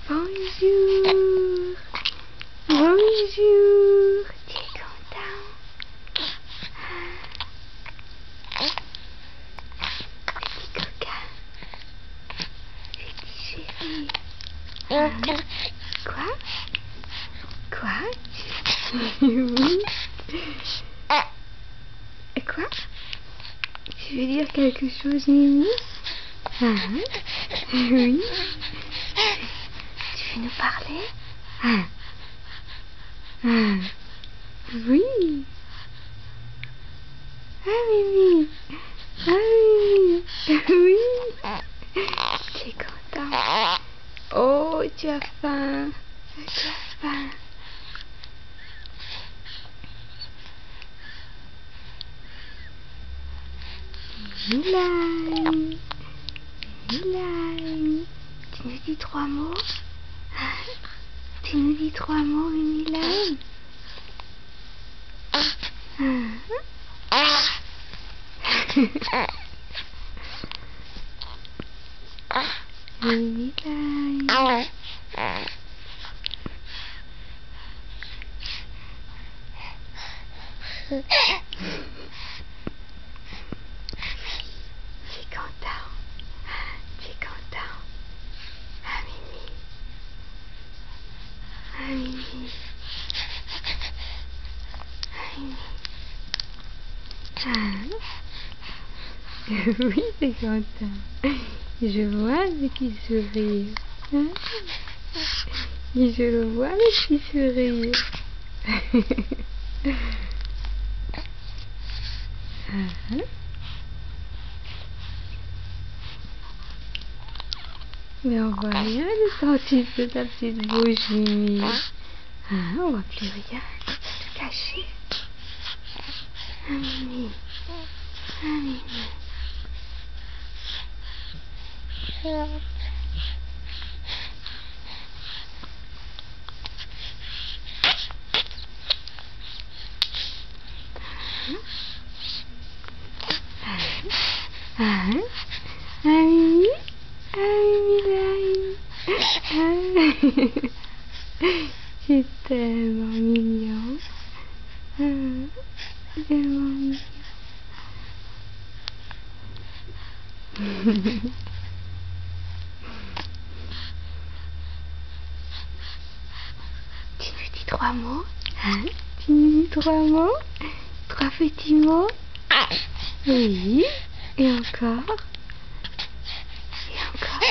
Bonjour. Bonjour. Tu es content? Petit coquin. Petit chéri. Quoi? Quoi? Oui. Quoi? Tu veux dire quelque chose, Mimi? Oui. Tu veux nous parler? Oui. Ah, Mimi. Ah, Mimi. Oui. Tu es content? Oh, tu as faim. Tu as faim. Milaï. Milaï. Tu nous dis 3 mots? Tu nous dis 3 mots, Milaï? Milaï. Tu es content? Tu es content? Ah, Mimi. Ah, Mimi. Ah, Mimi. Oui, t'es content. Je vois le petit sourire. Et je le vois, le petit sourire. Mais on voit rien de ton petit, ta petite bouche, Mimi. On voit plus rien. Tu vas te cacher. Ah, Mimi. Ah, Mimi. Mimi. Mimi, c'est tellement mignon. Tellement mignon. Tu nous dis 3 mots? Tu nous dis 3 mots? 3 petits mots? Oui. Et encore? Et encore?